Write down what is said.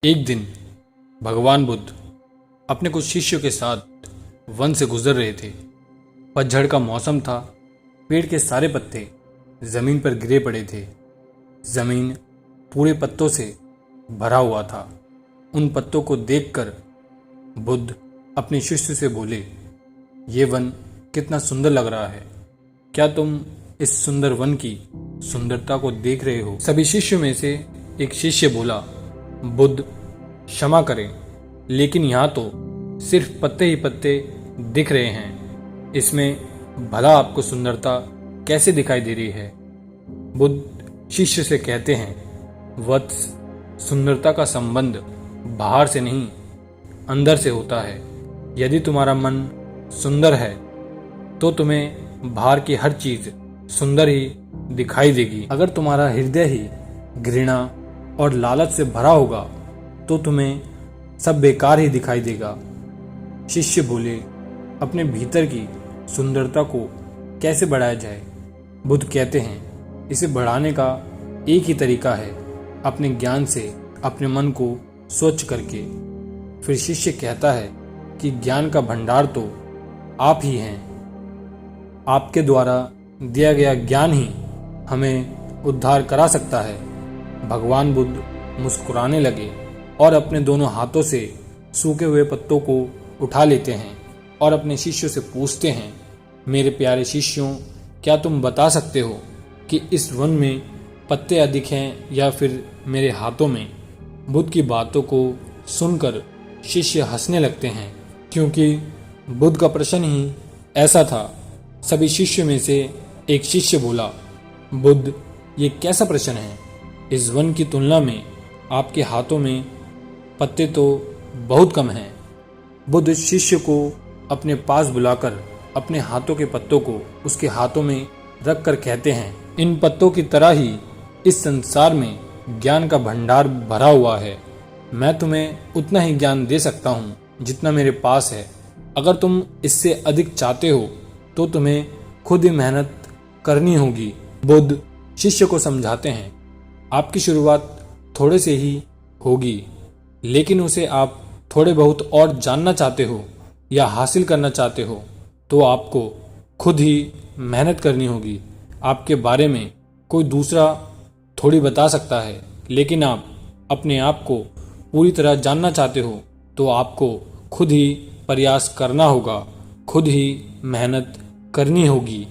एक दिन भगवान बुद्ध अपने कुछ शिष्यों के साथ वन से गुजर रहे थे। पतझड़ का मौसम था। पेड़ के सारे पत्ते जमीन पर गिरे पड़े थे। जमीन पूरे पत्तों से भरा हुआ था। उन पत्तों को देखकर बुद्ध अपने शिष्य से बोले, ये वन कितना सुंदर लग रहा है। क्या तुम इस सुंदर वन की सुंदरता को देख रहे हो? सभी शिष्यों में से एक शिष्य बोला, बुद्ध क्षमा करें, लेकिन यहाँ तो सिर्फ पत्ते ही पत्ते दिख रहे हैं। इसमें भला आपको सुंदरता कैसे दिखाई दे रही है? बुद्ध शिष्य से कहते हैं, वत्स, सुंदरता का संबंध बाहर से नहीं अंदर से होता है। यदि तुम्हारा मन सुंदर है तो तुम्हें बाहर की हर चीज सुंदर ही दिखाई देगी। अगर तुम्हारा हृदय ही घृणा और लालच से भरा होगा तो तुम्हें सब बेकार ही दिखाई देगा। शिष्य बोले, अपने भीतर की सुंदरता को कैसे बढ़ाया जाए? बुद्ध कहते हैं, इसे बढ़ाने का एक ही तरीका है, अपने ज्ञान से अपने मन को स्वच्छ करके। फिर शिष्य कहता है कि ज्ञान का भंडार तो आप ही हैं। आपके द्वारा दिया गया ज्ञान ही हमें उद्धार करा सकता है। भगवान बुद्ध मुस्कुराने लगे और अपने दोनों हाथों से सूखे हुए पत्तों को उठा लेते हैं और अपने शिष्यों से पूछते हैं, मेरे प्यारे शिष्यों, क्या तुम बता सकते हो कि इस वन में पत्ते अधिक हैं या फिर मेरे हाथों में? बुद्ध की बातों को सुनकर शिष्य हंसने लगते हैं, क्योंकि बुद्ध का प्रश्न ही ऐसा था। सभी शिष्यों में से एक शिष्य बोला, बुद्ध, ये कैसा प्रश्न है? इस वन की तुलना में आपके हाथों में पत्ते तो बहुत कम हैं। बुद्ध शिष्य को अपने पास बुलाकर अपने हाथों के पत्तों को उसके हाथों में रख कर कहते हैं, इन पत्तों की तरह ही इस संसार में ज्ञान का भंडार भरा हुआ है। मैं तुम्हें उतना ही ज्ञान दे सकता हूँ जितना मेरे पास है। अगर तुम इससे अधिक चाहते हो तो तुम्हें खुद ही मेहनत करनी होगी। बुद्ध शिष्य को समझाते हैं, आपकी शुरुआत थोड़े से ही होगी, लेकिन उसे आप थोड़े बहुत और जानना चाहते हो या हासिल करना चाहते हो तो आपको खुद ही मेहनत करनी होगी। आपके बारे में कोई दूसरा थोड़ी बता सकता है, लेकिन आप अपने आप को पूरी तरह जानना चाहते हो तो आपको खुद ही प्रयास करना होगा, खुद ही मेहनत करनी होगी।